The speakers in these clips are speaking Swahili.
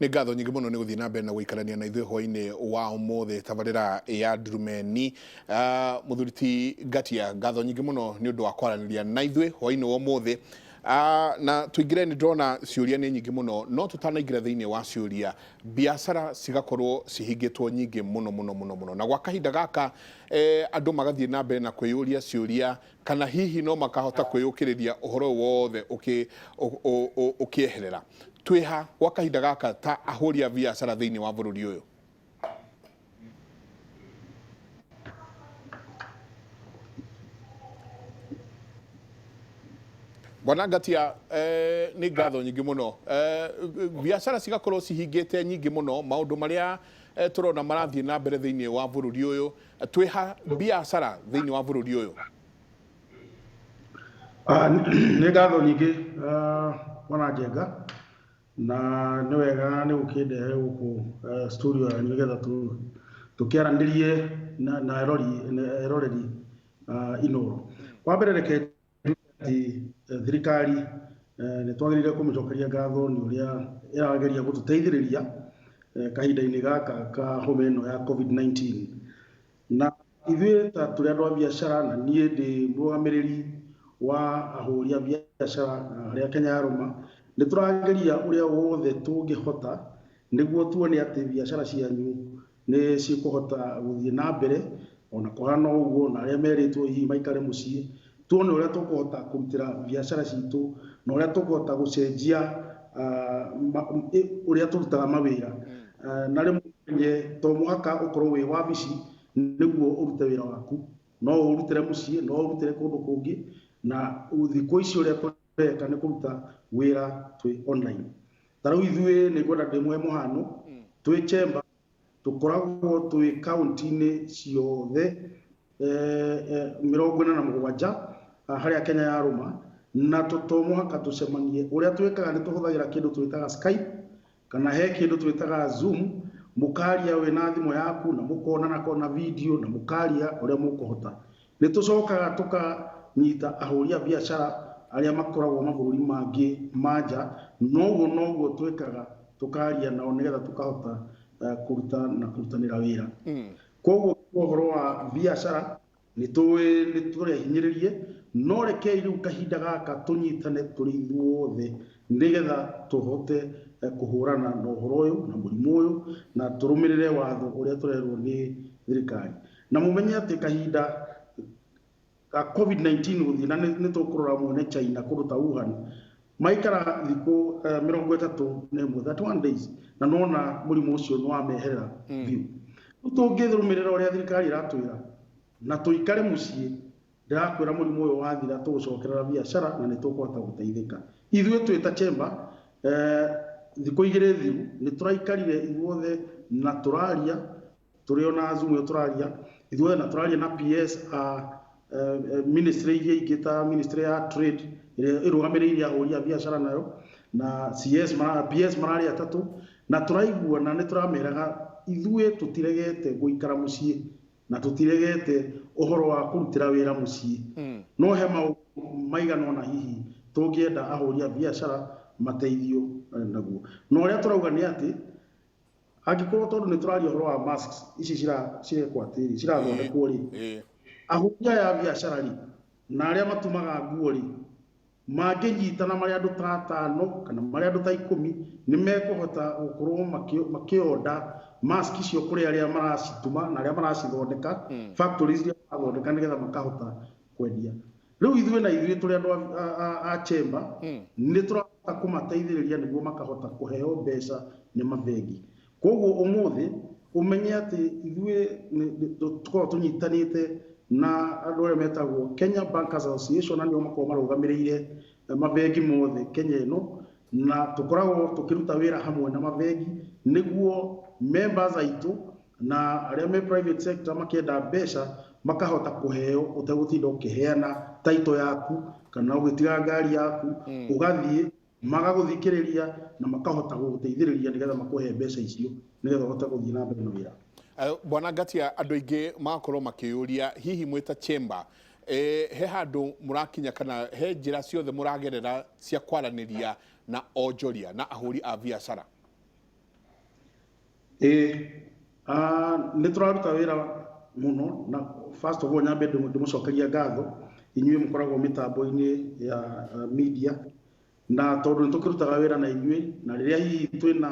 Nĩ ngatho nyingĩ mũno nĩ gũthiĩ na mbere na gũikarania na ithuĩ hwaĩ-inĩ wa ũmũthĩ tabarĩra ya Ndurumeni. Mũthuri ti Ngatia, ngatho nyingĩ mũno nĩ ũndũ wa kwaranĩria na ithuĩ hwaĩ-inĩ wa ũmũthĩ. Na tũingĩre nĩ ndona ciũria nĩ nyingĩ mũno, no tũtanaingĩra thĩinĩ wa ciũria, biacara cigakorwo cihingĩtwo nyingĩ mũno na gwa kahinda gaka andũ magathiĩ na mbere na kwĩyũria ciũria kana hihi no makahota kwĩyũkĩrĩria ũhoro wothe ũkĩeherera. Twĩha gwa kahinda gaka ta ahũri a biacara thĩinĩ wa bũrũri ũyũ? Bwana Ngatia, nĩ ngatho nyingĩ mũno. Biacara cigakorwo cihingĩte nyingĩ mũno, maũndũ marĩa tũrona marathiĩ na mbere thĩinĩ wa bũrũri ũyũ. Twĩha biacara thĩinĩ wa bũrũri ũyũ? Nĩ ngatho nyingĩ Bwana Njenga, na nĩ wega nĩ ũkĩndehe gũkũ studio yanyu nĩgetha tũkĩaranĩrie na eroreri Inooro. Wa mbere reke thirikari nĩ twagĩrĩire kũmĩcokeria ngatho nĩ ũrĩa ĩrageria gũtũteithĩrĩria kahinda-inĩ gaka ka homa ĩno ya COVID-19. Na ithuĩ ta tũrĩ andũ a biacara, na niĩ ndĩ mũrũgamĩrĩri wa ahũri a biacara harĩa Kenya Yarũma, nĩ tũrageria ũrĩa wothe tũngĩhota nĩguo tuone atĩ biacara cianyu nĩ cikũhota gũthiĩ na mbere, ona kũhana ũguo na arĩa merĩtwo hihi maikare mũciĩ, tuone ũrĩa tũkũhota kũrutĩra biacara citũ na ũrĩa tũkũhota gũcenjia ũrĩa tũrutaga mawĩra. Na rĩmwe to mũhaka ũkorwo wĩ wabici nĩguo ũrute wĩra waku, no ũrutĩre mũciĩ, no ũrutĩre kũndũ kũngĩ, na thikũ ici ũrĩa tũreka nĩ kũruta wĩra twĩ online. Ta rĩu ithuĩ nĩ ngwenda ndĩmwe mũhano, twĩ chamber tũkoragwo twĩ kaunti-inĩ ciothe 47 harĩa Kenya Yarũma, na to mũhaka tũcemanie. Ũrĩa twĩkaga nĩ tũhũthagĩra kĩndũ twĩtaga Skype kana he kĩndũ twĩtaga Zoom, mũkaria wĩ na thimũ yaku na mũkonana na video na mũkaria ũrĩa mũkũhota. Nĩ tũcokaga tũkanyita ahũri a biacara arĩa makoragwo mabũrũri mangĩ manja, noguo twĩkaga tũkaria nao nĩgetha tũkahota kũruta na kũrutanĩra wĩra. Koguo ũhoro wa biacara nĩ tũrehinyĩrĩrie, no rekei rĩu kahinda gaka tũnyitane tũrĩ ithuothe nĩgetha tũhote kũhũrana na ũhoro ũyũ na mũrimũ ũyũ na tũrũmĩrĩre watho ũrĩa tũrerwo nĩ thirikari. Na mũmenye atĩ kahinda ka COVID-19 gũthiĩ na nĩ tũkũrora mwene China kũndũ ta Wuhan, maikara thikũ 31 days na nona mũrimũ ũcio nĩ wameherera biũ. Tũngĩrũmĩrĩra ũrĩa thirikari ĩratwĩra na tũikare mũciĩ, ndĩrakwĩra mũrimũ ũyũ wathira tũgũcokerera biacara na nĩ tũkũhota gũteithĩka. Ithuĩ twĩ ta chamber thikũ igĩrĩ thiru nĩ tũraikarire ithuothe na tũraria, tũrĩ ona Zoom ĩyo tũraria ithuothe na tũraria na PS ministry iria ingĩ ta ministry ya trade ĩrĩa ĩrũgamĩrĩire ahũri a biacara nayo, na PS mararĩ atatũ, na tũraiguana nĩ tũrameraga ithuĩ tũtiregete gũikara mũciĩ na tũtiregete ũhoro wa kũrutĩra wĩra mũciĩ. No he maũndũ maigana ũna hihi tũngĩenda ahũri a biacara mateithio naguo. Na ũrĩa tũrauga nĩ atĩ angĩkorwo tondũ nĩ tũraria ũhoro wa masks ici cirekwo atĩrĩ cirathondekwo rĩ, ahũri aya a biacara rĩ na arĩa matumaga nguo rĩ, mangĩnyitana marĩ andũ ta 5 kana marĩ andũ ta 10 nĩ mekũhota gũkorwo makĩonda mask icio kũrĩ arĩa maracituma na arĩa maracithondeka factories iria marathondeka nĩgetha makahota kwendia. Rĩu ithuĩ tũrĩ andũ a chamber nĩ tũrahota kũmateithĩrĩria nĩguo makahota kũheo mbeca nĩ mabengi. Koguo ũmũthĩ ũmenye atĩ ithuĩ tũkoragwo tũnyitanĩte na andũ arĩa metagwo Kenya Bankers Association, na nĩo makoragwo marũgamĩrĩire mabengi mothe Kenya ĩno, na tũkoragwo tũkĩruta wĩra hamwe na mabengi nĩguo members aitũ na arĩa me private sector makĩenda mbeca makahota kũheo ũtegũtinda ũkĩheana title yaku kana ũgĩtiga ngari yaku, ũgathiĩ magagũthikĩrĩria na makahota gũgũteithĩrĩria nĩgetha makũhe mbeca icio nĩgetha ũhote gũthiĩ na mbere na wĩra. Bwana Ngatia, andũ aingĩ magakorwo makĩũria hihi mwĩ ta chamber he handũ mũrakinya kana he njĩra ciothe mũragerera cia kwaranĩria na onjoria na ahũri a biacara? nĩ tũraruta wĩra mũno na first of all nyambe ndĩmũcokeria ngatho inyuĩ mũkoragwo mĩtambo-inĩ ya media na tondũ nĩ tũkĩrutaga wĩra na inyuĩ na rĩrĩa hihi twĩna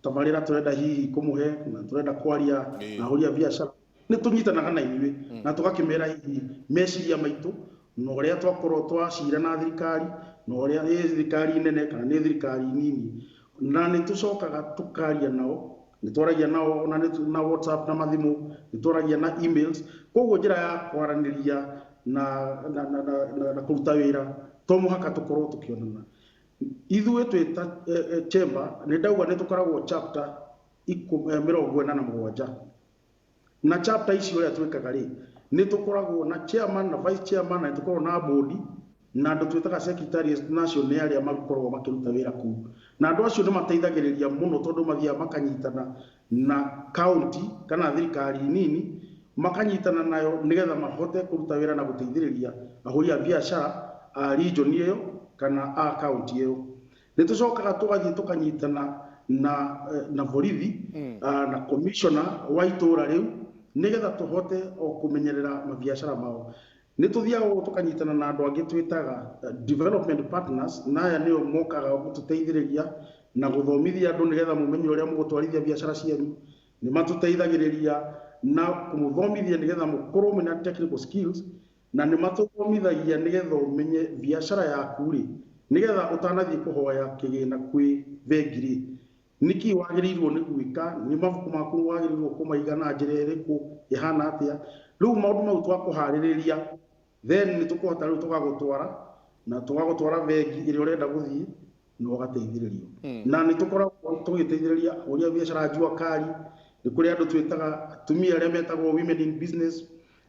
tabarĩra tũrenda hihi kũmũhe na tũrenda kwaria na ahũri a biacara nĩ tũnyitanaga na inyuĩ na tũgakĩmera hihi meciria maitũ na ũrĩa twakorwo twacira na thirikari na ũrĩa nĩ thirikari nene kana nĩ thirikari nini na nĩ tũcokaga tũkaria nao nĩ twaragia nao na WhatsApp na mathimũ nĩ twaragia na emails koguo njĩra ya kwaranĩria na kũruta wĩra to mũhaka tũkorwo tũkĩonana ithuĩ twĩta chamber nĩ ndauga nĩ tũkoragwo chapter 47 na chapter icio ũrĩa twĩkaga rĩ nĩ tũkoragwo na chairman na vice chairman na tũkoragwo na board na andũ twĩtaga secretaries nacio nĩ arĩa makoragwo makĩruta wĩra kũu na andũ acio nĩ mateithagĩrĩria mũno tondũ mathiaga makanyitana na county kana thirikari nini makanyitana nayo nĩgetha mahote kũruta wĩra na gũteithĩrĩria ahũri a biacara a region ĩyo kana a county ĩyo nĩ tũcokaga tũgathiĩ tũkanyitana na borithi na commissioner wa itũũra rĩu nĩgetha tũhote o kũmenyerera mabiacara mao nĩ tũthiaga tũkanyitana na andũ angĩ twĩtaga development partners na aya nĩo mokaga gũtũteithĩrĩria na gũthomithia andũ nĩgetha mũmenye ũrĩa mũgũtwarithia biacara cianyu nĩ matũteithagĩrĩria na kũmũthomithia nĩgetha mũkorwo mena technical skills na nĩ matũthomithagia nĩgetha ũmenye biacara yaku rĩ nĩgetha ũtanathiĩ kũhoya kĩgĩna kwĩ bengi rĩ nĩkĩ wagĩrĩirwo nĩ gwĩka nĩ mabuku maku wagĩrĩirwo kũmaiga na njĩra ĩrĩkũ ĩhana atĩa rĩu maũndũ mau twakũharĩrĩria then nĩ tũkũhota rĩu tũgagũtwara bengi ĩrĩa ũrenda gũthiĩ na ũgateithĩrĩrio na nĩ tũkoragwo tũgĩteithĩrĩria ahũri a biacara njua kari nĩ kũrĩ andũ twĩtaga atumia arĩa metagwo women in business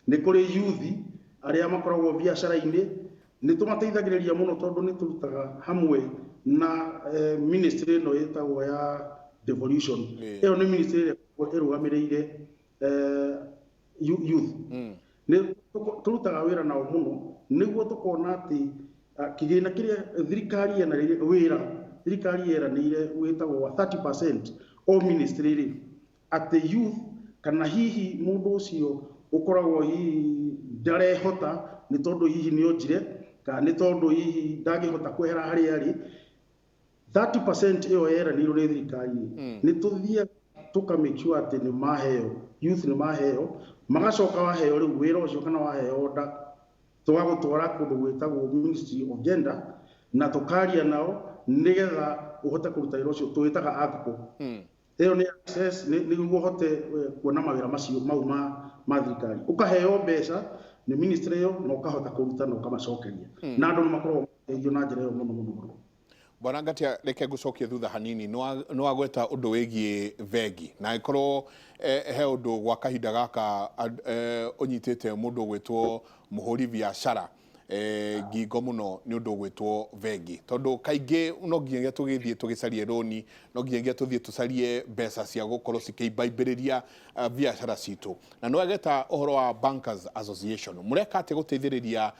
nĩ kũrĩ youth arĩa makoragwo biacara-inĩ nĩ tũmateithagĩrĩria mũno tondũ nĩ tũrutaga hamwe na ministry ĩno ĩtagwo ya devolution ĩyo nĩ ministry ĩrĩa ĩrũgamĩrĩire youth nĩ tũrutaga wĩra nao mũno nĩguo tũkona atĩ kĩgĩna kĩrĩa thirikari yeranĩire wĩtagwo 30% o ministry rĩ atĩ youth kana hihi mũndũ ũcio ũkoragwo hihi ndarehota nĩ tondũ hihi nĩ onjire kana nĩ tondũ hihi ndangĩhota kwehera harĩa arĩ 30% ĩyo yeranĩirwo nĩ thirikari nĩ tũthiaga tũka make sure atĩ nĩ maheo youth nĩ maheo magacoka waheo rĩu wĩra ũcio kana waheo order tũgagũtwara kũndũ gwĩtagwo Ministry of Gender na tũkaria nao nĩgetha ũhote kũruta wĩra ũcio twĩtaga AGCO ĩyo nĩ access nĩguo ũhote kuona mawĩra macio mau ma thirikari ũkaheo mbeca nĩ ministry ĩyo na ũkahota kũruta na ũkamacokeria na andũ nĩ makoragwo mateithio na njĩra ĩyo mũno Bwana Ngatia reke ngũcokie thutha hanini no wagweta ũndũ wĩgiĩ bengi na ikorwo he ũndũ gwa kahinda gaka ũnyitĩte mũndũ ũgwĩtwo mũhũri biacara ngingo mũno nĩ ũndũ ũgwĩtwo bengi tondũ kaingĩ no nginyagia tũgĩthiĩ tũgĩcarie roni no nginyagia tũthiĩ tũcarie mbeca cia gũkorwo cikĩimbaimbĩrĩria biacara citũ na no ageta ũhoro wa Bankers Association mũreka atĩ gũteithĩrĩria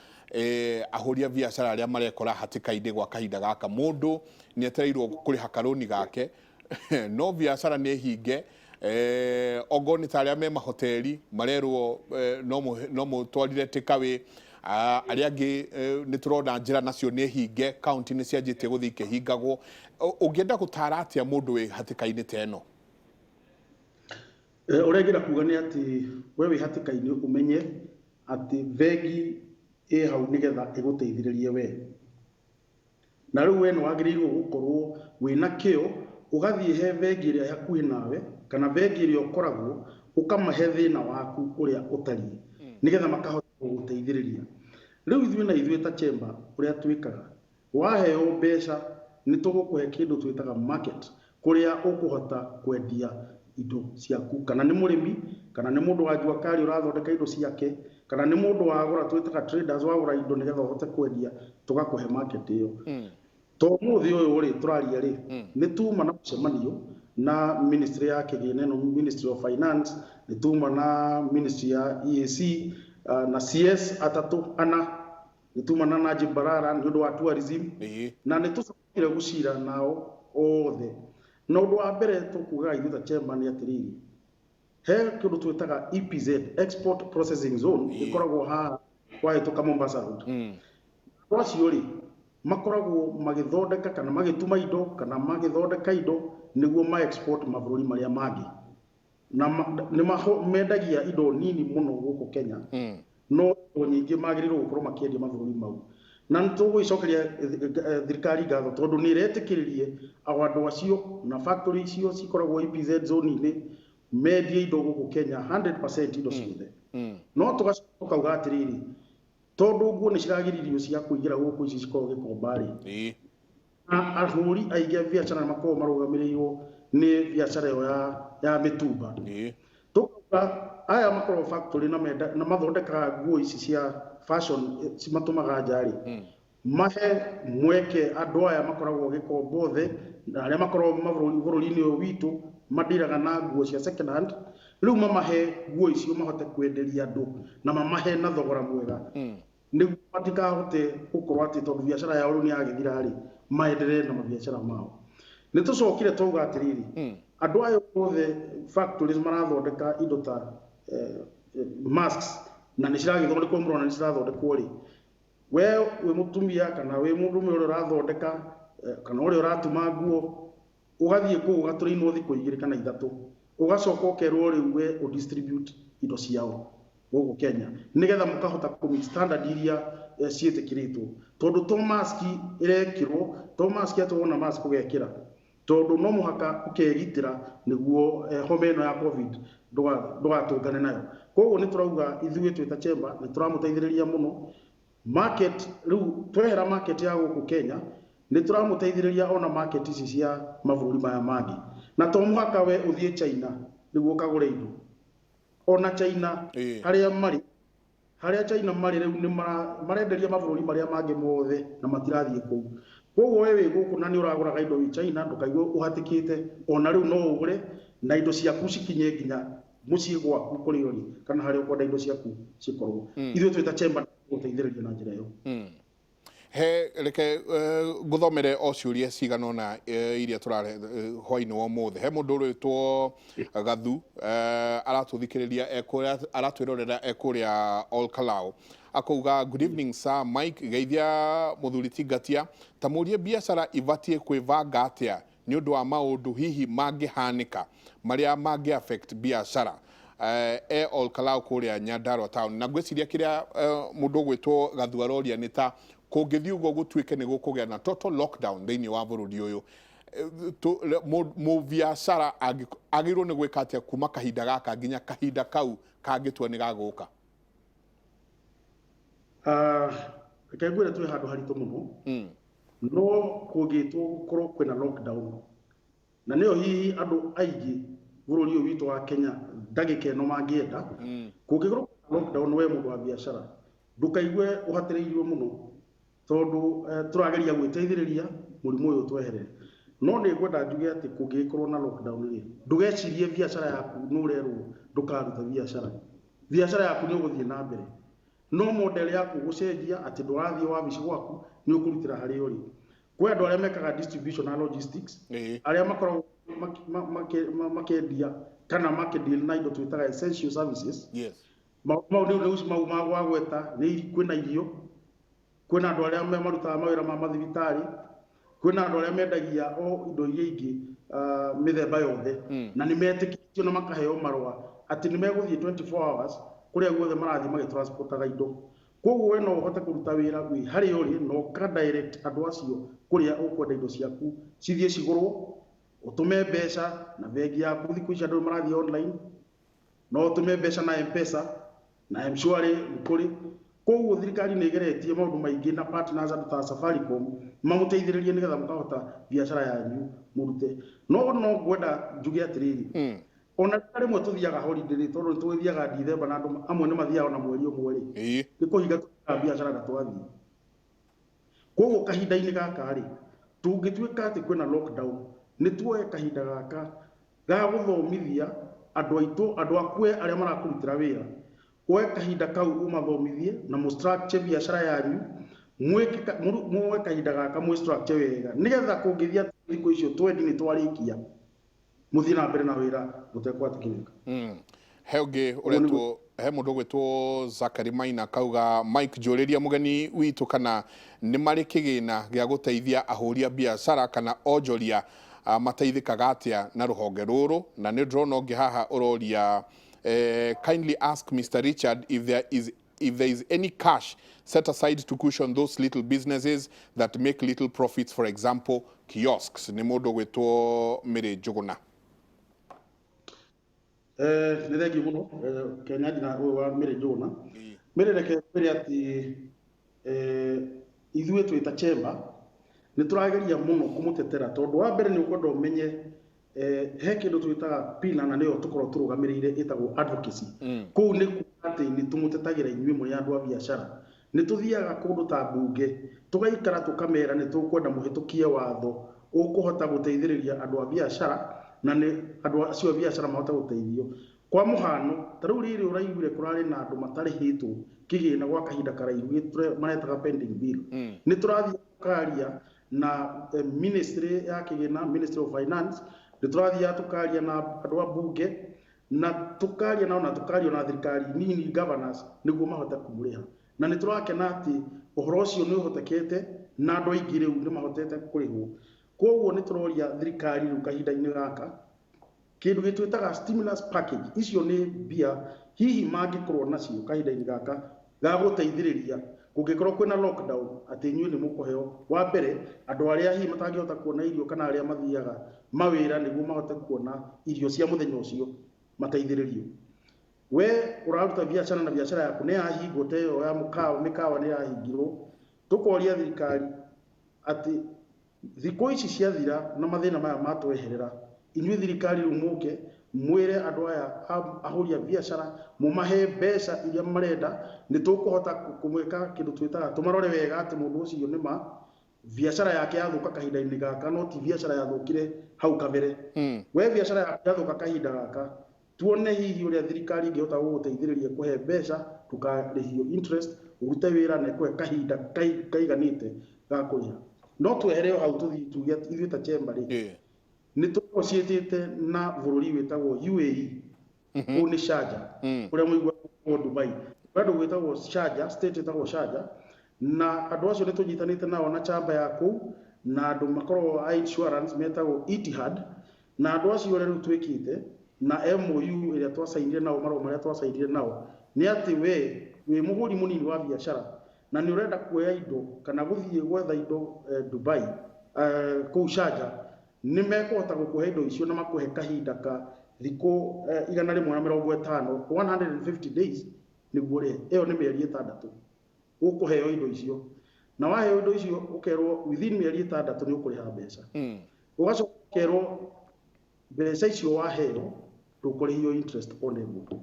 ahũri a biacara arĩa marekora hatĩka-inĩ gwa kahinda gaka mũndũ nĩ etereirwo kũrĩha karoni gake no biacara nĩ hinge ogo nĩ ta arĩa me mahoteli marerwo no mũtwarire takeaway arĩa angĩ nĩ tũrona njĩra nacio nĩ hinge kaunti nĩ cianjĩtie gũthiĩ ikĩhingagwo ũngĩenda gũtara atĩa mũndũ wĩ hatĩka-inĩ ta ĩno ũrĩa ngĩra kuga nĩ atĩ we wĩ hatĩka-inĩ ũmenye atĩ bengi ĩ hau nĩgetha ĩgũteithĩrĩrie we na rĩu we nĩ wagĩrĩirwo gũkorwo wĩna kĩo ũgathiĩ he bengi ĩrĩa hakuhĩ nawe kana bengi ĩrĩa ũkoragwo ũkamahe thĩna waku ũrĩa ũtariĩ nĩgetha makahota gũgũteithĩrĩria rĩu ithuĩ na ithuĩ ta chamber ũrĩa twĩkaga waheo mbeca nĩ tũgũkũhe kĩndũ twĩtaga market kũrĩa ũkũhota kwendia indo ciaku kana nĩ mũrĩmi kana nĩ mũndũ wa njua kari ũrathondeka indo ciake kana nĩ mũndũ wagũra twĩtaga traders wagũra indo nĩgetha ũhote kwendia tũgakũhe market ĩyo to mũthĩ ũyũ rĩ tũraria rĩ nĩ tuma na mũcemanio na ministry ya kĩgĩna ĩno Ministry of Finance nĩ tuma na ministry ya EAC na CS ana nĩ tuma na Najib Balala nĩ ũndũ wa tourism na nĩ tũcokire gũcira nao othe na undu wa mbere tukuga ithu ta chamber ni atiriri he kindu twitaga EPZ export processing zone ikoragwo ha kwahituka Mombasa road wacio ri makoragwo magithondeka kana magituma indo kana magithondeka indo niguo ma export mabũrũri maria mangi na mendagia indo nini muno guku Kenya no nyingi magirirwo gukorwo makiendia mabũrũri mau na nitũgũicokeria thirikari ngatho tondu ni iretikiririe andu acio na factory icio cikoragwo EPZ zone-ini mendie indo guku Kenya 100% indo ciothe no tugacoka uga atiriri tondu nguo ni ciragiririo cia kuingira guku ici cikorwo gikombari ahuri aige biashara makorwo marugamirirwo ni biashara yo ya mitumba tuka aya makorwo factory na mathondeka nguo ici cia fashion cimatumaga njari mahe mweke andu aya makoragwo gikombo the na aria makorwo mabũrũri-inĩ ũyũ witũ madiraga na nguo cia second hand riu mamahe nguo icio mahote kwenderia andu na mamahe na thogora mwega niguo matikahote gukorwo ati tondu biashara yao ni yagithira ri maendelee na mabiashara mao nitucokire tuga atiriri andu ayo othe factories marathondeka indo ta masks na ni ciragithondekwo muno na ni cirathondekwo ri we mutumia kana we mundu uria urathondeka kana uria uratuma nguo ugathie ku ugatũrĩinwo thikũ 2 kana 3 ugacoka ukerwo riu we distribute indo ciao guku Kenya nigetha mukahota ku standard iria ciĩtĩkĩrĩtwo tondu to mask irekirwo to mask atona mask ugekira tondu no muhaka ukegitira niguo homa ino ya covid ndugatungane nayo koguo ni turauga ithuĩ twita chamber ni turamuteithĩrĩria muno market riu twehera market ya guku Kenya ni turamuteithĩrĩria ona market ici cia mabũrũri maya mangi na to muhaka we uthie China niguo kagure indo ona China haria China mari riu ni marenderia mabũrũri maria mangi mothe na matirathie kuu koguo wewe guku na ni uraguraga indo wi China ndukaigwe uhatikite ona riu no ugure na indo ciaku cikinye nginya mucii gwaku kuriori kana haria ukwenda indo ciaku cikorwo ithuĩ twita chamber guteithĩrĩria na njĩra ĩyo he reke guthomere o ciuria cigana na iria turare hwaini wa mothe he mundu uritwo Gathu aratuthikiriria aratwirorera ekuria All Kalau akauga good evening sir Mike geithia muthuri Tingatia tamurie biashara ivatie kwivanga atia ni undu wa maundu hihi mangihanika maria mangi affect biashara All Kalau kuria Nyandarua town na gwiciria kiria mundu gwitwo Gathu aroria ni ta kungithii ugo gutwike ni gukugea na total lockdown thiini wa bururi uyu mu biashara agirwo ni gwika atia kuma kahinda gaka nginya kahinda kau kangitwa ni gaguka kegwira twi handu haritu muno no kungitwo gukorwo kwina lockdown na niyo hihi andu aingi bururi uyu witu wa Kenya ndagika ino mangienda kungikorwo lockdown we mundu wa biashara ndukaigue uhatiriirio muno tondu turageria gwiteithiriria murimu uyu tweherere no ni gwenda njuge ati kungikorwo na lockdown ri ndugecirie biashara yaku nurerwo ndukaruta biashara yaku ni uguthie na mbere no model yaku gucenjia ati ndurathie wabici gwaku ni ukurutira hari uri kwe andu aria mekaga distribution na logistics aria makoragwo makendia kana makedeal na indo twitaga essential services mau magweta ni kwina irio kwina andu aria marutaga mawira ma mathibitari kwina andu aria mendagia o indo iria ingi mithemba yothe na ni metikitio na makaheo marwa ati ni meguthie 24 hours kuria guothe marathie magitransportaga indo koguo we no uhote kuruta wira wi hari uri no ka direct andu acio kuria ukwenda indo ciaku cithie cigurwo utume mbeca na bengi yaku thiku ici andu marathie online no utume mbeca na M-Pesa na M-Shwari kuri koguo thirikari ni igeretie maundu maingi na partners andu ta Safaricom mamuteithiririe nigetha mukahota biashara yanyu murute no gwenda njuge atiriri ona rimwe tuthiaga holiday tondu tuthiaga December na andu amwe ni mathiaga na mweri umwe ri ni kuhinga biashara na twathie koguo kahinda-ini gaka ri tungituika ati kwina lockdown ni tuoe kahinda gaka ga guthomithia andu aitu andu akue aria marakurutira wira oe kahinda kau umathomithie na mu structure biashara yanyu mweke kahinda gaka mu structure wega nigetha kungithia thikũ icio twendi ni twarikia muthii na mbere na wira gutekwatikirika. He ungi uretwo he mundu gwitwo Zakari Maina kauga Mike Njuriria mugeni witu kana ni mari kigina gia guteithia ahuri a biashara kana onjoria mateithikaga atia na ruhonge ruru, na ni ndrona ungi haha uroria kindly ask Mr. Richard if there is any cash set aside to cushion those little businesses that make little profits, for example kiosks. Ni mundu gwitwo Mary Njuguna. Nĩ thengiũ mũno Kenyaji na ũyũ wa Mary Njuguna. Mary reke mbere ati ithuĩ twĩ ta chamber nĩ tũrageria mũno kũmũtetera tondũ wa mbere nĩ ũkwenda ũmenye he kĩndũ twĩtaga PINA na nĩyo tũkorwo tũrũgamĩrĩire ĩtagwo advocacy. Kũu nĩ kuuga atĩ nĩ tũmũtetagĩra inyuĩ mũrĩ andũ a biacara. Nĩ tũthiaga kũndũ ta mbunge tũgaikara tũkamera nĩ tũkwenda mũhĩtũkie watho ũkũhota gũteithĩrĩria andũ a biacara na nĩ andũ acio biacara mahota gũteithio. Kwa mũhano ta rĩu rĩrĩ ũraiguire kũrarĩ na andũ matarĩhĩtwo kĩgĩna gwa kahinda karaihu maretaga pending bill. Nĩ tũrathiĩ tũkaria na ministry ya kĩgĩna, Ministry of Finance, nĩ tũrathiĩ tũkaria na andũ a mbunge na tũkaria nao na tũkaria na thirikari nini governors nĩguo mahote kũmũrĩha. Na nĩ tũrakena atĩ ũhoro ũcio nĩ ũhotekete na andũ aingĩ rĩu nĩ mahotete kũrĩhwo. Koguo nĩ tũroria thirikari rĩu kahinda-inĩ gaka kĩndũ gĩtwĩtaga stimulus package, icio nĩ mbia hihi mangĩkorwo nacio kahinda-inĩ gaka ga gũteithĩrĩria kũngĩkorwo kwĩna lockdown atĩ inyuĩ nĩ mũkũheo. Wa mbere andũ arĩa hihi matangĩhota kuona irio kana arĩa mathiaga mawĩra nĩguo mahote kuona irio cia mũthenya ũcio mateithĩrĩrio. We ũraruta biacara na biacara yaku nĩ yahingwo ta ĩyo ya mĩkawa nĩ yahingirwo, tũkoria thirikari atĩ thikũ ici ciathira na mathĩna maya matweherera, inyuĩ thirikari rĩu mũke mwĩre andũ aya ahũri a biacara mũmahe mbeca iria marenda, nĩ tũkũhota kũmwĩka kĩndũ twĩtaga tũmarore wega atĩ mũndũ ũcio nĩ ma biacara yake yathũka kahinda-inĩ gaka no ti biacara yathũkire hau kabere. We biacara yake yathũka kahinda gaka tuone hihi ũrĩa thirikari ĩngĩhota gũgũteithĩrĩria kũhe mbeca tũkarĩhio interest ũrute wĩra na ĩkũhe kahinda kaiganĩte ga kũrĩha. No twehere hau tuge ithuĩ ta chamber rĩ nĩ tũciĩtĩte na bũrũri wĩtagwo UAE, kũu nĩ Sharjah ũrĩa mũigua Dubai, bado wĩtagwo Sharjah, state ĩtagwo Sharjah, na andũ acio nĩ tũnyitanĩte nao na chamber ya kũu na andũ makoragwo a insurance metagwo Etihad, na andũ acio rĩu twĩkĩte na MOU ĩrĩa twasainire nao, marũa marĩa twasainire nao nĩ atĩ we wĩ mũgũri mũnini wa biacara na nĩ ũrenda kuoya indo kana gũthiĩ gwetha indo Dubai kũu Sharjah, nĩ mekũhota gũkũhe indo icio na makũhe kahinda ka thikũ 150 150 days nĩguo rĩhe. Ĩyo nĩ mĩeri 6 ũkũheo indo icio, na waheo indo icio ũkerwo within mĩeri 6 nĩ ũkũrĩha mbeca. Ũgacoka ũkerwo mbeca icio waheo ndũkũrĩhio interest on ĩmwe.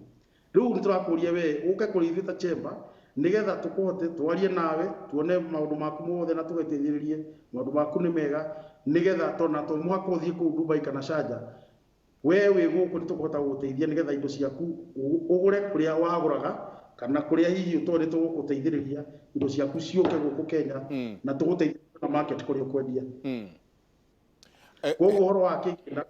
Rĩu nĩ tũrakũria we ũke kũrĩ ithuĩ ta chamber nigetha tũkũhote twarie nawe tuone maũndũ maku mothe na tũgeteithĩrĩrie maũndũ maku nĩ mega, nigetha tona to mũhaka ũthiĩ kũu Dubai kana Sharjah, we wĩ gũkũ nĩ tũkũhota gũgũteithia nigetha indo ciaku ũgũre kũrĩa wagũraga kana kũrĩa hihi ũtore tũgũgũteithĩrĩria indo ciaku ciũke gũkũ Kenya na tũgũteithia na market kũrĩa ũkwendia. Koguo ũhoro wa kĩgĩna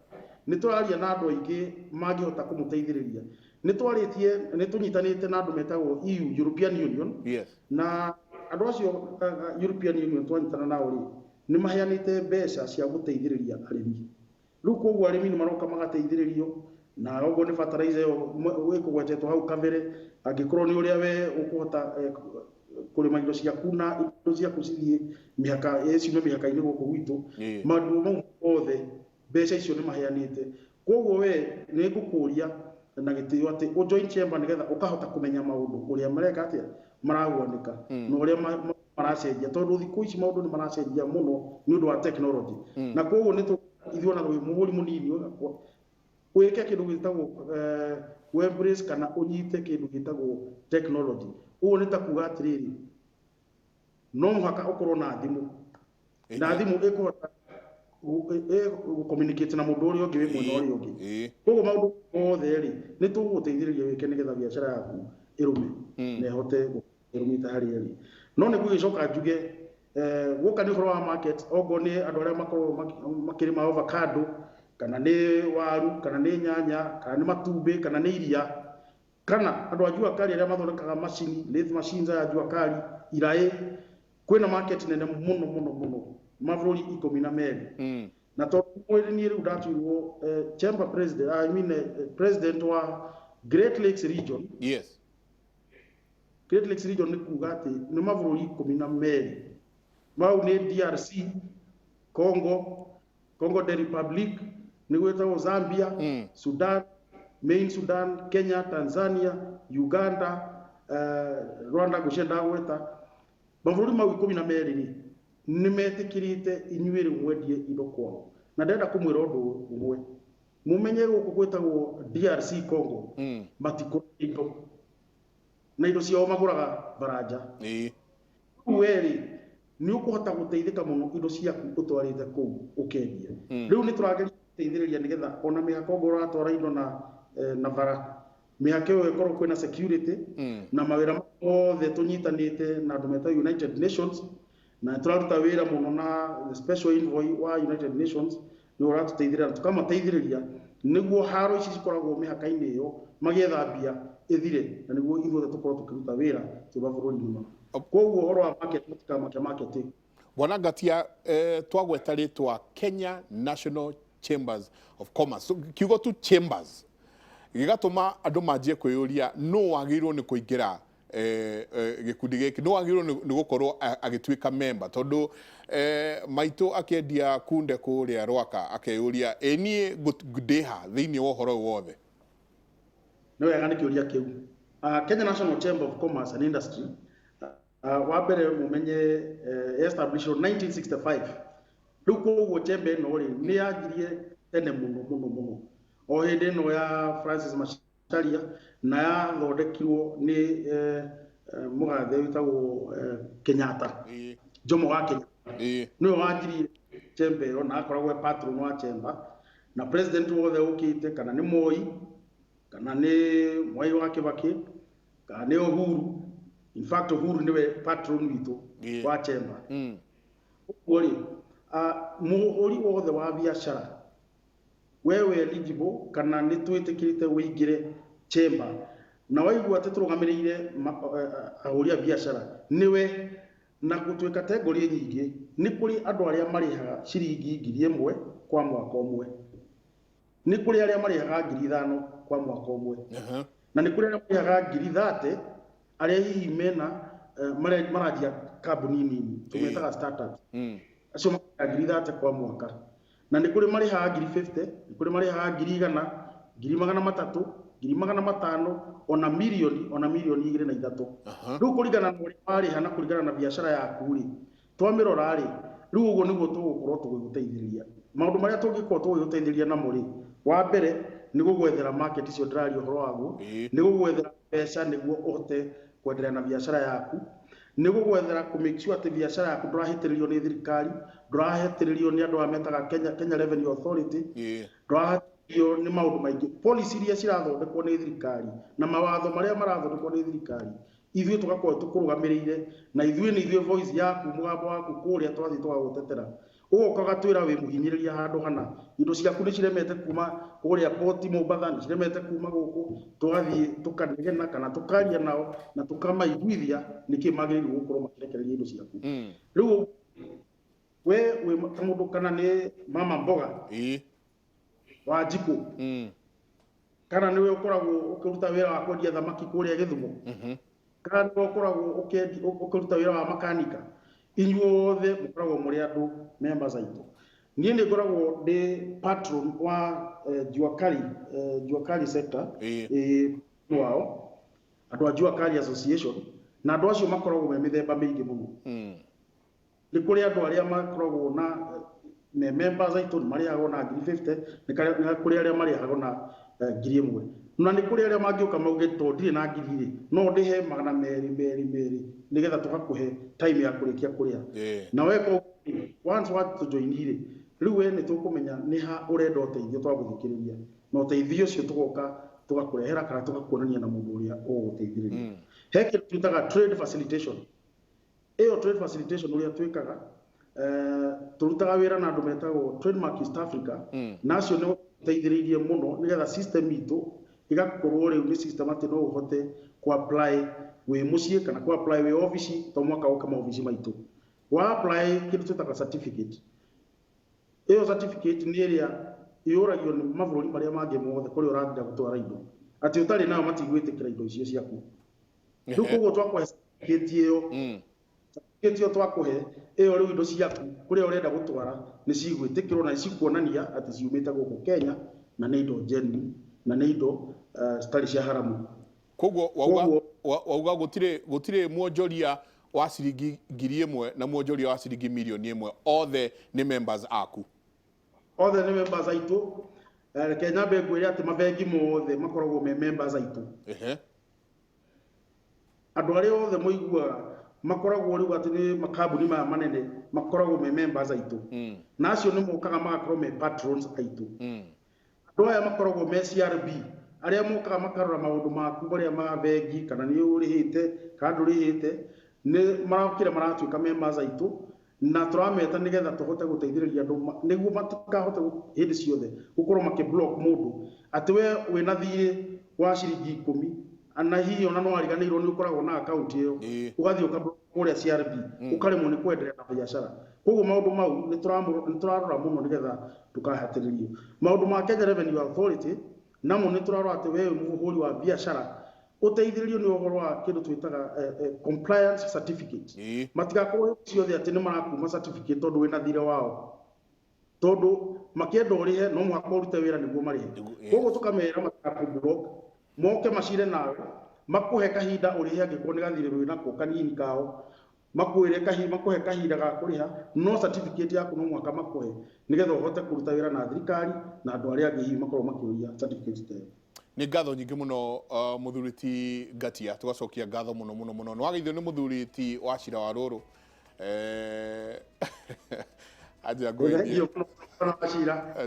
nĩ tũraria na andũ aingĩ mangĩhota kũmũteithĩrĩria. Nĩ tũnyitanĩte na andũ metagwo EU, European Union, na andũ acio European Union twanyitana nao rĩ nĩ maheanĩte mbeca cia gũteithĩrĩria arĩmi. Rĩu koguo arĩmi nĩ maroka magateithĩrĩrio na oguo nĩ fertilizer ĩyo wĩkũgwetetwo hau kabere, angĩkorwo nĩ ũrĩa we ũkũhota kũrĩma indo ciaku na indo ciaku cithiĩ ciume mĩhaka-inĩ gũkũ gwitũ, maũndũ mau mothe mbeca icio nĩ maheanĩte. Koguo we nĩ ngũkũria na gĩtĩo atĩ ũjoin chamber nigetha ũkahota kũmenya maũndũ ũrĩa mareka atĩa maraguanĩka na ũrĩa maracenjia, tondũ thikũ ici maũndũ nĩ maracenjia mũno nĩ ũndũ wa technology. Na koguo nĩ ithuĩ na mũgũri mũnini wĩke kĩndũ gĩtagwo embrace kana ũnyite kĩndũ gĩtagwo technology. Ũguo nĩ ta kuga atĩrĩrĩ no mũhaka ũkorwo na thimũ na thimũ ĩkũhota communicate na mũndũ ũrĩa ũngĩ wĩ mwena ũrĩa ũngĩ. Koguo maũndũ mothe rĩ nĩ tũgũgũteithĩrĩria wĩke nigetha biacara yaku ĩrũme na ĩhote ĩrũmĩte harĩa ĩrĩ. No nĩguo gĩcoka njuge gũka nĩ ũhoro wa market, ogo nĩ andũ arĩa makoragwo makĩrĩma avocado kana nĩ waru kana nĩ nyanya kana nĩ matumbĩ kana nĩ iria kana andũ a Jua Kali arĩa mathondekaga macini lathe machines ya Jua Kali iraĩ kwĩna market nene mũno mabũrũri 12 na tondũ niĩ rĩu ndatuirwo chamber president president wa Great Lakes region. Yes. Great Lakes region nĩ kuga atĩ nĩ mabũrũri 12 mau nĩ DRC, Congo the Republic, nĩ gwĩtagwo Zambia, Sudan, Main Sudan, Kenya, Tanzania, Uganda, Rwanda gũcenda gweta mabũrũri mau 12 nĩ metĩkĩrĩte inyuĩ rĩu mwendie indo kwao na ndenda kũmwĩra ũndũ ũmwe mumenye gũkũ gwĩtagwo DRC Congo matikũrĩ indo na indo ciao magũraga baranja weri nĩ ũkũhota gũteithĩka mũno indo ciaku ũtwarĩte kũu ũkendia rĩu nĩ tũrageria gũteithĩrĩria nĩgetha ona mĩhaka ũngĩ ũratwara indo na bara mĩhaka ĩyo ĩkorwo kwĩna security na mawĩra mothe tũnyitanĩte na andũ meta United Nations na tũraruta wĩra mũno na special envoy wa United Nations nĩ ũratũteithĩrĩria na tũkamateithĩrĩria nĩguo haro ici cikoragwo mĩhaka-inĩ ĩyo magĩetha mbia ĩthire na nĩguo ithuothe tũkorwo tũkĩruta wĩra twĩ mabũrũri mũno koguo ũhoro wa market Bwana Ngatia twagweta rĩtwa Kenya National Chambers of Commerce kiugo tu chambers gĩgatũma andũ manjie kwĩyũria nũ wagĩrĩirwo nĩ kũingĩra gĩkundi gĩkĩ nũ wagĩrĩirwo nĩ gũkorwo agĩtuĩka member tondũ maitũ akĩendia kunde kũrĩa Rwaka akeyũria niĩ ndĩha thĩinĩ wa ũhoro wothe nĩ wega nĩ kĩũria kĩu Kenya National Chamber of Commerce and Industry wa mbere mumenye established 1965 rĩu koguo chamber ĩno rĩ nĩ yanjirie tene mũno o hĩndĩ ĩno ya Francis Macharia na yathondekirwo nĩ mũgathe wĩtagwo Kenyatta Jomo wa Kenyatta nĩwe wanjirie chamber ĩyo na akoragwo patron wa chamber na president wothe ũkĩte kana nĩ Moi kana nĩ Mwai wa Kibaki kana nĩ Uhuru. In fact, Uhuru niwe patron witũ wa chamber. Ũguo rĩ mũhũri wothe wa biacara wewe eligible kana nĩ twĩtĩkĩrĩte wĩingĩre chamber na waigua atĩ tũrũgamĩrĩire ahũri a biacara niwe na gũtuĩka kategori nyingĩ nĩ kũrĩ andũ arĩa marĩhaga ciringi 1,000 kwa mwaka ũmwe nĩ kũrĩ arĩa marĩhaga 5,000 kwa mwaka ũmwe na nĩ kũrĩ arĩa marĩhaga 30,000 arĩa hihi mena maranjia kambuni nini tumetaga startups acio marĩhaga 30,000 kwa mwaka na nĩ kũrĩ marĩhaga 50,000 nĩ kũrĩ marĩhaga 100,000 300,000 500,000 ona milioni 2.3 rĩu kũringana na ũrĩa warĩha na kũringana na biacara yaku rĩ twamĩrora rĩ rĩu ũguo nĩguo tũgũkorwo tũgĩgũteithĩrĩria maũndũ marĩa tũngĩkorwo tũgĩgũteithĩrĩria na mũrĩ wa mbere nĩ gũgwethera market icio ndĩraria ũhoro waguo nĩ gũgwethera mbeca nĩguo ũhote kwendelea na biashara yaku nĩ gũgwethera ku make sure atĩ biashara yaku ndũrahĩtĩrĩrio nĩ thirikari ndũrahĩtĩrĩrio nĩ andũ ametaga Kenya Revenue Authority ndũrahĩtĩrĩrio nĩ maũndũ maingĩ policy iria cirathondekwo nĩ thirikari na mawatho marĩa marathondekwo nĩ thirikari ithuĩ tũgakorwo tũkũrũgamĩrĩire na ithuĩ nĩ ithuĩ voice yaku mũgambo waku kũrĩa twathiĩ tũgagũtetera ũgoka ũgatwĩra wĩ mũhinyĩrĩria handũ hana indo ciaku nĩ ciremete kuma kũrĩa port Mombasa nĩ ciremete kuma gũkũ tũgathiĩ tũkanegena kana tũkaria nao na tũkamaiguithia nĩkĩ magĩrĩirwo gũkorwo makĩrekereria indo ciaku rĩu we wĩ mũndũ kana nĩ mama mboga wa Njikũ kana nĩwe ũkoragwo ũkĩruta wĩra wa kwendia thamaki kũrĩa Gĩthumo kana nĩwe ũkoragwo ũkĩruta wĩra wa makanika inyuothe mũkoragwo mũrĩ andũ members aitũ niĩ nĩ ngoragwo ndĩ patron wa Jua Kali sector wao andũ a Jua Kali Association na andũ acio makoragwo me mĩthemba mĩingĩ mũno nĩ kũrĩ andũ arĩa makoragwo na members aitũ nĩ marĩhagwo na 50,000 nĩ kũrĩ arĩa marĩhagwo na 1,000 na nĩ kũrĩ arĩa mangĩũka mauge to ndirĩ na 2,000 no ndĩhe 200 nĩgetha tũgakũhe time ya kũrĩkia kũrĩa na weko once watũjoinire rĩu we nĩ tũkũmenya nĩ ha ũrenda ũteithio twagũthikĩrĩria na ũteithio ũcio tũgoka tũgakũrehera kana tũgakuonania na mũndũ ũrĩa ũgũteithĩrĩria he kĩndũ twĩtaga trade facilitation ĩyo trade facilitation ũrĩa twĩkaga turutaga wira na andu metagwo Trademark East Africa nacio no teithiririe muno nigetha system itu igakorwo riu ni system ati no uhote ku apply wi mucie kana ku apply wi office to mwaka uka ma office maitu wa apply kindu twitaga certificate iyo certificate ni iria iuragio ni mabũrũri maria mangĩ mothe kũrĩa ũrathira gũtwara indo ati utari nao matigwĩtĩkĩra indo icio ciaku rĩu koguo twakũhe certificate iyo twakuhe iyo riu indo ciaku kuria urenda gutwara ni cigwitikirwo na cikuonania ati ciumite guku Kenya na ni indo genuine na ni indo stari cia haramu. Koguo wauga gutire mwonjoria wa ciringi 1,000 na mwonjoria wa ciringi 1,000,000 othe ni members aku? Othe ni members aitu. Kenya ngwire ati mabengi mothe makoragwo me members aitu. Andu aria othe moiguaga makoragwo riu ati ni makambuni maya manene makoragwo me members aitu na acio ni mokaga magakorwo me patrons aitu. Andu aya makoragwo me CRB aria mokaga makarora maundu maku maria ma bengi kana ni urihite kana ndurihite ni marakira maratuika members aitu na turameta nigetha tuhote guteithiriria andu niguo matikahote hindi ciothe gukorwo makiblock mundu ati we wina thiri wa ciringi 10 ana hiyo na no ariganirwo ni ukoragwo na account iyo ugathii ukablock kuria CRB ukaremwo ni kwendelea na biashara. Koguo maundu mau ni turarora muno nigetha tukahatiririo maundu ma Kenya Revenue Authority namo ni turarora ati we muhuri wa biashara uteithiririo ni uhoro wa kindu twitaga compliance certificate matigakorwo ciothe ati ni marakuma certificate tondu wina thire wao tondu makienda urihe no mwaka urute wira niguo marihe. Koguo tukamera matakublock moke macire nawe makuhe kahinda urihe angĩkorwo nĩ gathirĩ wĩna ko kanini kao makuhe kahinda ga kuriha no certificate yaku no mwaka makuhe nigetha uhote kuruta wĩra na thirikari na andũ arĩa angĩ hihi makorwo makĩũria certificate ta ĩyo. Nĩ ngatho nyingĩ mũno Mũthurĩti Ngatia, tugacokia ngatho mũno nĩ wageithio nĩ Mũthurĩti Wachira wa Rũrũ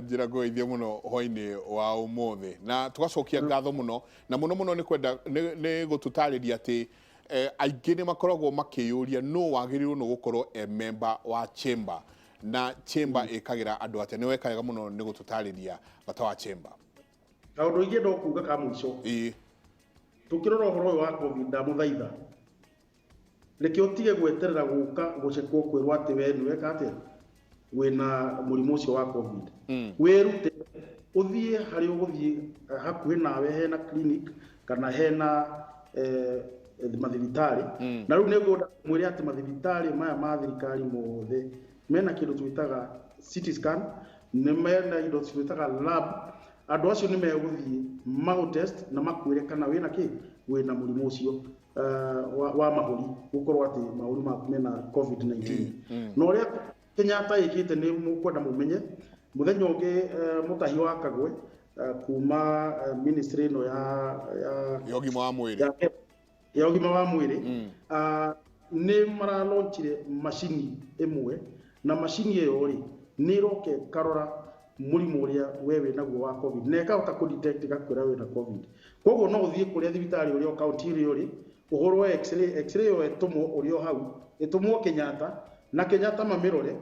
njira ngũgeithie mũno hwainĩ wa ũmũthĩ na tugacokia ngatho mũno na mũno nĩ kwenda nĩ gũtũtarĩria atĩ aingĩ nĩ makoragwo makĩyũria no wagĩrĩirwo nĩ gũkorwo member wa chamber na chamber ĩkagĩra andũ atĩa. Nĩ weka wega mũno nĩ gũtũtarĩria bata wa chamber. Kaũndũ ingĩ ndo kuga ka mũico tukirora ũhoro ũyũ wa COVID ndamũthaitha reke ũtige gweterera gũka gũcekwo kwĩrwo atĩ we nĩ weka atĩa wina murimu ucio wa COVID wirute uthie hari uguthie hakuhi nawe hena clinic kana hena mathibitari na riu niguo mwire ati mathibitari maya ma thirikari mothe mena kindu twitaga CT scan ne mena indo twitaga lab andu acio ni meguthie magu test na makwire kana wina ki wina murimu ucio wa mahuri gukorwo ati mahuri maku mena COVID-19 no ria Kenyatta ikite ni mukwenda mumenye muthenya ungi mutahi wa Kagwe kuma ministry no ya yogima wa mwiri ni mara launchire machine imwe na machine iyo ri ni roke karora murimu uria wewe naguo wa COVID na ikahota ku detect gakwira we na COVID. Koguo no uthie kuria thibitari uria county uri uhoro x-ray yo etumo uria hau etumo Kenyatta na Kenyatta mamirore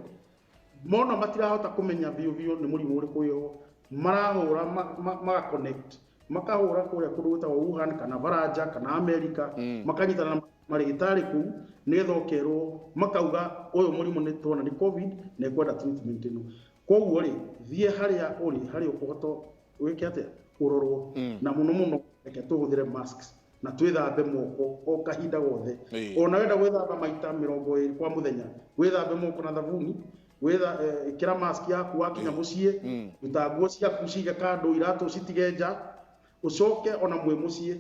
mona matirahota kumenya biu ni murimu uri kuyo marahura ma connect makahura kuria kundu wa Wuhan kana Baraja kana America makanyitana marigitari ku nigetha okerwo makauga uyu murimu ni tuona ni COVID na ikwenda treatment ino. Koguo ri thie haria uri haria ukuhota wike atia urorwo na muno reke tuhuthire masks na twithambe moko o kahinda gothe ona wenda gwithamba maita 20 kwa muthenya withambe moko na thabuni witha kira mask yaku wakinya mucie utanguo ciaku ciga kando iratu citigenja ucoke ona mwe mucie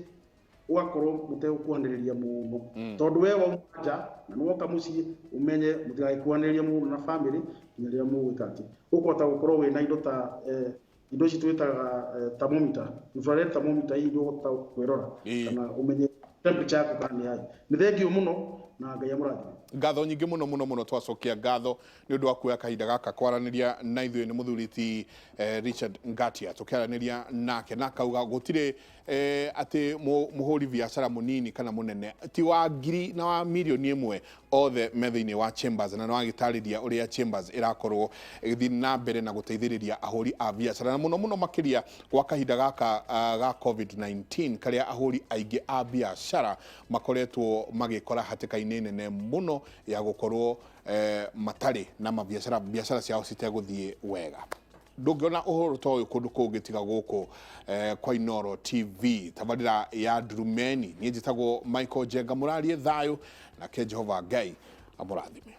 ugakorwo mutegũkuhanĩrĩria mũno tondu we waumanja na nwoka mucie umenye mutigagĩkuhanĩrĩria mũno na family nginya rĩrĩa mũgwĩka atĩ ũkũhota gũkorwo wĩna indo ta indo ici twĩtaga thermometer infrared thermometer hii ndio ũkũhota kwĩrora kana umenye temperature yaku kana nĩ yayo. Nĩ thengiũ mũno na Ngai amũrathime. Ngatho nyingĩ mũno twacokia ngatho nĩ ũndũ wa kuoya kahinda gaka kwaranĩria na ithuĩ nĩ Mũthurĩti Richard Ngatia tũkĩaranĩria nake na kauga gũtirĩ atĩ mũhũri biacara mũnini kana mũnene ti wa ngiri na wa milioni ĩmwe othe metha-inĩ wa Chambers na nĩwagĩtarĩria ũrĩa Chambers ĩrakorwo ĩgĩthiĩ na mbere na gũteithĩrĩria ahũri a biacara na mũno makĩria gwa kahinda gaka ga COVID-19 karĩa ahũri aingĩ a biacara makoretwo magĩkora hatĩka-inĩ nene mũno ya gũkorwo matarĩ na biacara ciao citegũthiĩ wega. Ndũngĩona ũhoro ta ũyũ kũndũ kũngĩ tiga gũkũ kwa Inooro TV tabarĩra ya Ndurumeni. Niĩ njĩtagwo Michael Njenga, mũrarie thayũ nake Jehova Ngai amũrathime.